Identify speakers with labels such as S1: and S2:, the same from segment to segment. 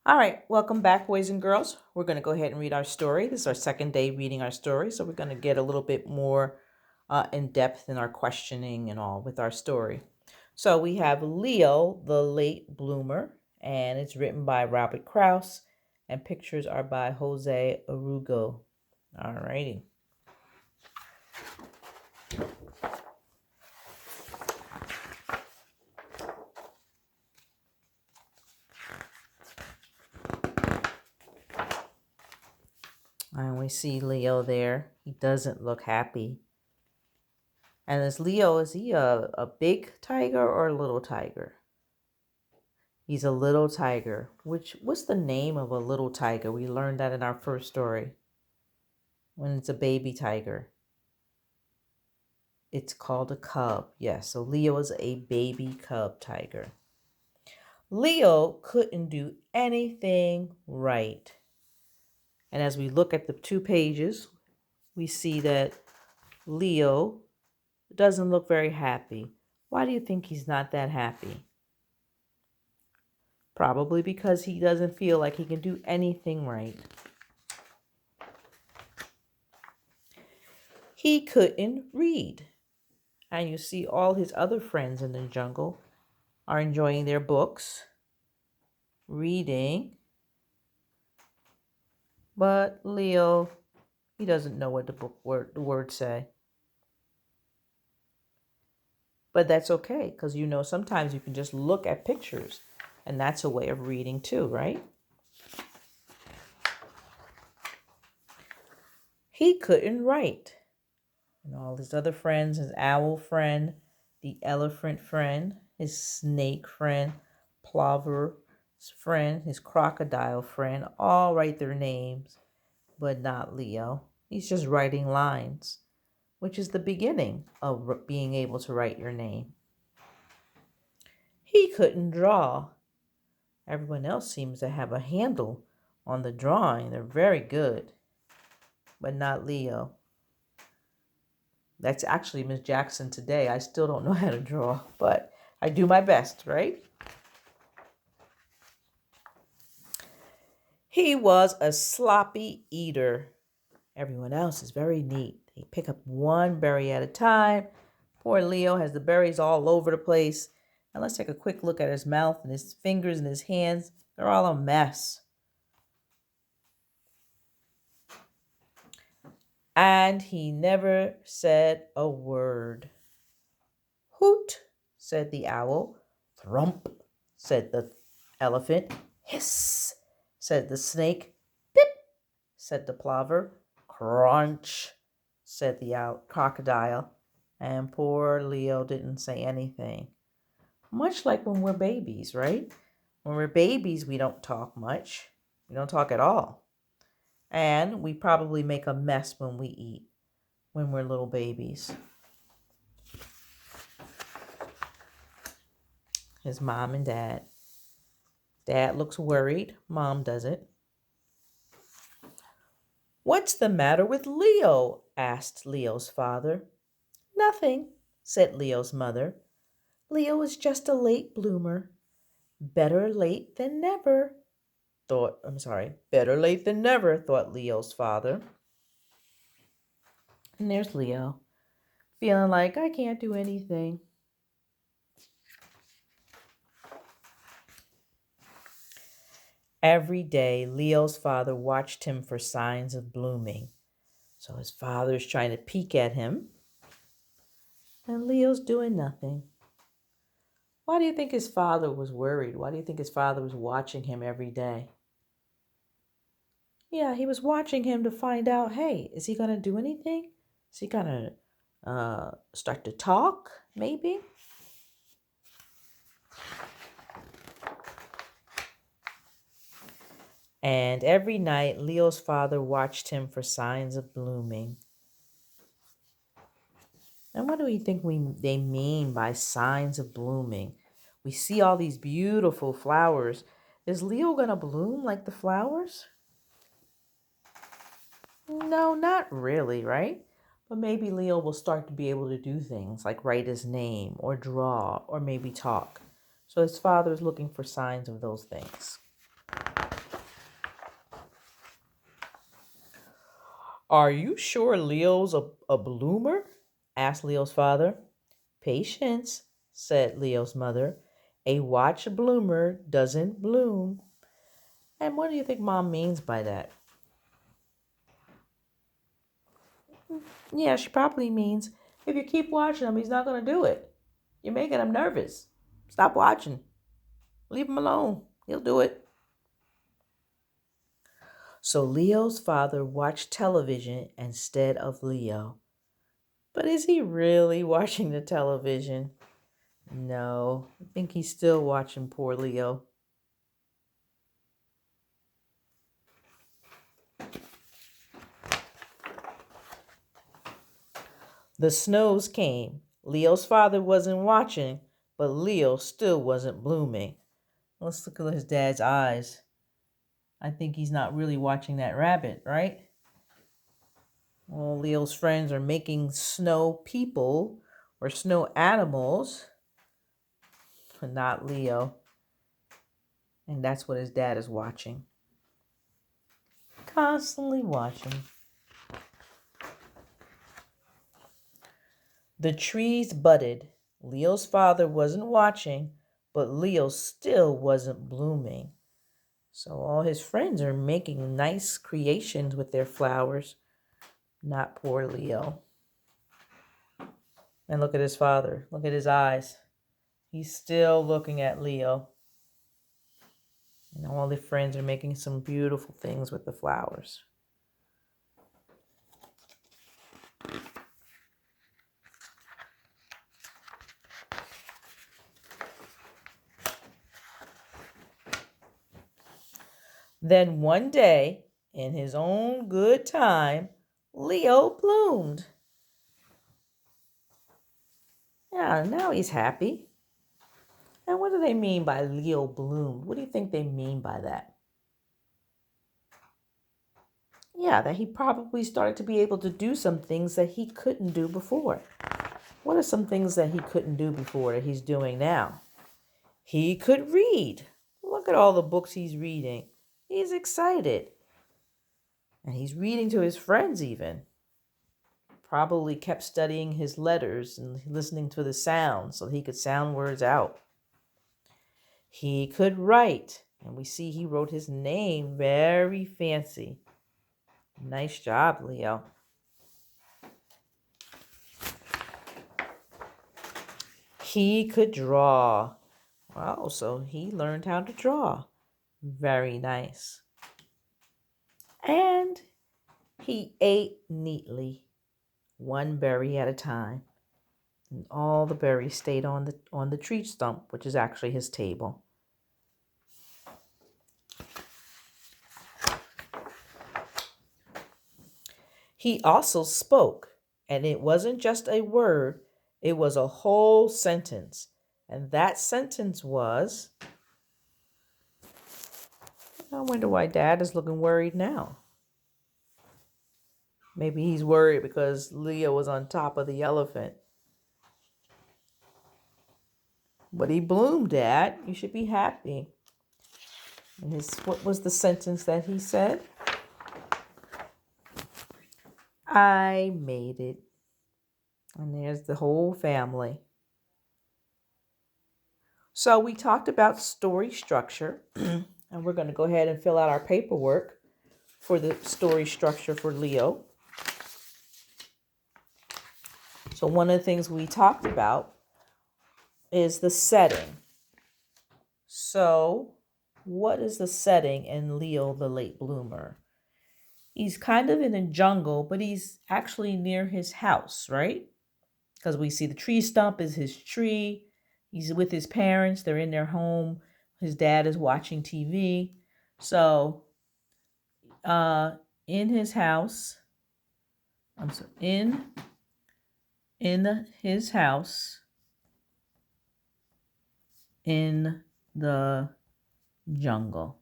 S1: All right, welcome back, boys and girls. We're going to go ahead and read our story. This is our second day reading our story, so we're going to get a little bit more in depth in our questioning and all with our story. So we have Leo, the Late Bloomer, and it's written by Robert Krause, and pictures are by Jose Arugo. All righty. And we see Leo there. He doesn't look happy. And this Leo, is he a big tiger or a little tiger? He's a little tiger. What's the name of a little tiger? We learned that in our first story. When it's a baby tiger. It's called a cub. Yes, so Leo is a baby cub tiger. Leo couldn't do anything right. And as we look at the 2 pages, we see that Leo doesn't look very happy. Why do you think he's not that happy? Probably because he doesn't feel like he can do anything right. He couldn't read. And you see all his other friends in the jungle are enjoying their books, reading. But Leo, he doesn't know what the words say. But that's okay, because sometimes you can just look at pictures, and that's a way of reading too, right? He couldn't write. And all his other friends, his owl friend, the elephant friend, his snake friend, plover's friend, his crocodile friend, all write their names, but not Leo. He's just writing lines, which is the beginning of being able to write your name. He couldn't draw. Everyone else seems to have a handle on the drawing. They're very good, but not Leo. That's actually Miss Jackson today. I still don't know how to draw, but I do my best, right? He was a sloppy eater. Everyone else is very neat. They pick up one berry at a time. Poor Leo has the berries all over the place. And let's take a quick look at his mouth and his fingers and his hands. They're all a mess. And he never said a word. Hoot, said the owl. Thrump, said the elephant. Hiss, said the snake. Pip, said the plover. Crunch, said the crocodile. And poor Leo didn't say anything. Much like when we're babies, right? When we're babies, we don't talk much. We don't talk at all. And we probably make a mess when we eat, when we're little babies. His mom and dad. Dad looks worried. Mom doesn't. What's the matter with Leo? Asked Leo's father. Nothing, said Leo's mother. Leo is just a late bloomer. Better late than never, better late than never, thought Leo's father. And there's Leo, feeling like I can't do anything. Every day, Leo's father watched him for signs of blooming. So his father's trying to peek at him, and Leo's doing nothing. Why do you think his father was worried? Why do you think his father was watching him every day? Yeah, he was watching him to find out, hey, is he going to do anything? Is he going to start to talk, maybe? And every night, Leo's father watched him for signs of blooming. And what do we think they mean by signs of blooming? We see all these beautiful flowers. Is Leo going to bloom like the flowers? No, not really, right? But maybe Leo will start to be able to do things like write his name or draw or maybe talk. So his father is looking for signs of those things. Are you sure Leo's a bloomer? Asked Leo's father. Patience, said Leo's mother. A watch bloomer doesn't bloom. And what do you think mom means by that? Yeah, she probably means if you keep watching him, he's not going to do it. You're making him nervous. Stop watching. Leave him alone. He'll do it. So Leo's father watched television instead of Leo. But is he really watching the television? No, I think he's still watching poor Leo. The snows came. Leo's father wasn't watching, but Leo still wasn't blooming. Let's look at his dad's eyes. I think he's not really watching that rabbit, right? All Leo's friends are making snow people or snow animals, but not Leo. And that's what his dad is watching. Constantly watching. The trees budded. Leo's father wasn't watching, but Leo still wasn't blooming. So all his friends are making nice creations with their flowers, not poor Leo. And look at his father. Look at his eyes. He's still looking at Leo. And all the friends are making some beautiful things with the flowers. Then one day, in his own good time, Leo bloomed. Yeah, now he's happy. And what do they mean by Leo bloomed? What do you think they mean by that? Yeah, that he probably started to be able to do some things that he couldn't do before. What are some things that he couldn't do before that he's doing now? He could read. Look at all the books he's reading. He's excited. And he's reading to his friends even. Probably kept studying his letters and listening to the sounds so he could sound words out. He could write. And we see he wrote his name very fancy. Nice job, Leo. He could draw. Wow, so he learned how to draw. Very nice. And he ate neatly, one berry at a time. And all the berries stayed on the tree stump, which is actually his table. He also spoke, and it wasn't just a word, it was a whole sentence. And that sentence was, I wonder why Dad is looking worried now. Maybe he's worried because Leo was on top of the elephant. But he bloomed, Dad. You should be happy. And what was the sentence that he said? I made it. And there's the whole family. So we talked about story structure. And we're going to go ahead and fill out our paperwork for the story structure for Leo. So one of the things we talked about is the setting. So what is the setting in Leo the Late Bloomer? He's kind of in a jungle, but he's actually near his house, right? Because we see the tree stump is his tree. He's with his parents. They're in their home. His dad is watching TV. So in his house, in his house, in the jungle.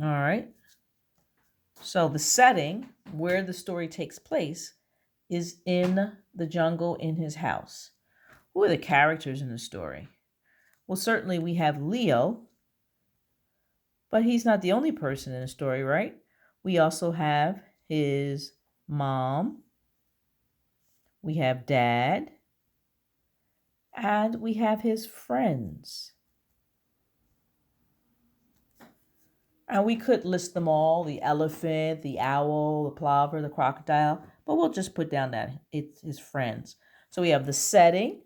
S1: All right. So the setting where the story takes place is in the jungle in his house. Who are the characters in the story? Well, certainly we have Leo, but he's not the only person in the story, right? We also have his mom, we have dad, and we have his friends. And we could list them all, the elephant, the owl, the plover, the crocodile, but we'll just put down that it's his friends. So we have the setting,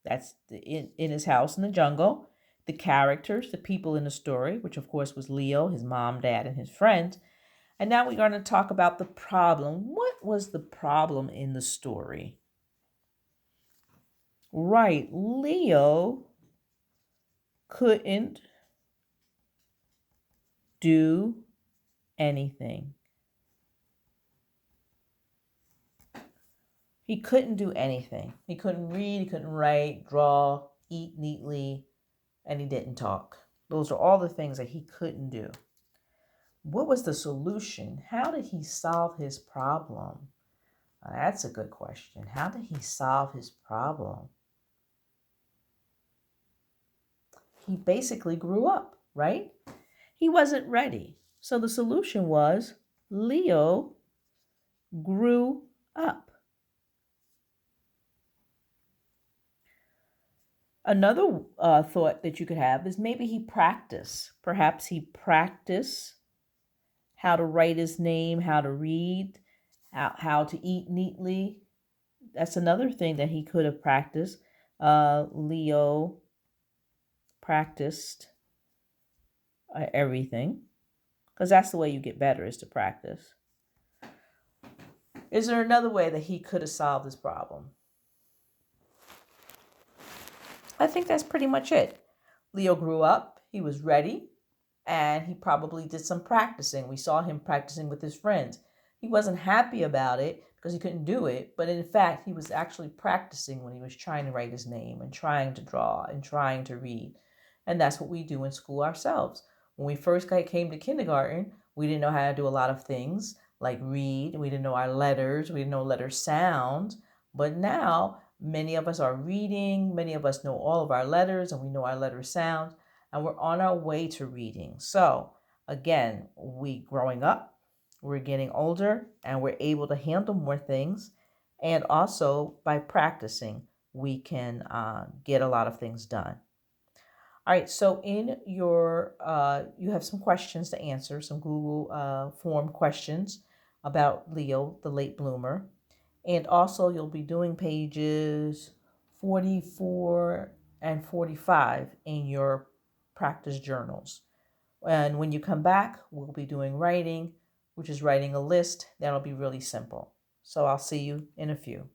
S1: that's in his house in the jungle, the characters, the people in the story, which of course was Leo, his mom, dad, and his friends. And now we're going to talk about the problem. What was the problem in the story? Right, Leo couldn't do anything. He couldn't do anything. He couldn't read, he couldn't write, draw, eat neatly, and he didn't talk. Those are all the things that he couldn't do. What was the solution? How did he solve his problem? That's a good question. How did he solve his problem? He basically grew up, right? He wasn't ready. So the solution was Leo grew up. Another thought that you could have is maybe he practiced. Perhaps he practiced how to write his name, how to read, how to eat neatly. That's another thing that he could have practiced. Leo practiced everything because that's the way you get better is to practice. Is there another way that he could have solved this problem? I think that's pretty much it. Leo grew up, he was ready, and he probably did some practicing. We saw him practicing with his friends. He wasn't happy about it because he couldn't do it, but in fact, he was actually practicing when he was trying to write his name and trying to draw and trying to read. And that's what we do in school ourselves. When we first came to kindergarten, we didn't know how to do a lot of things like read. We didn't know our letters. We didn't know letter sounds. But now, many of us are reading. Many of us know all of our letters and we know our letter sounds. And we're on our way to reading. So again, we growing up, we're getting older, and we're able to handle more things. And also by practicing, we can get a lot of things done. All right, so in your, you have some questions to answer, some Google form questions about Leo, the late bloomer. And also you'll be doing pages 44 and 45 in your practice journals. And when you come back, we'll be doing writing, which is writing a list. That'll be really simple. So I'll see you in a few.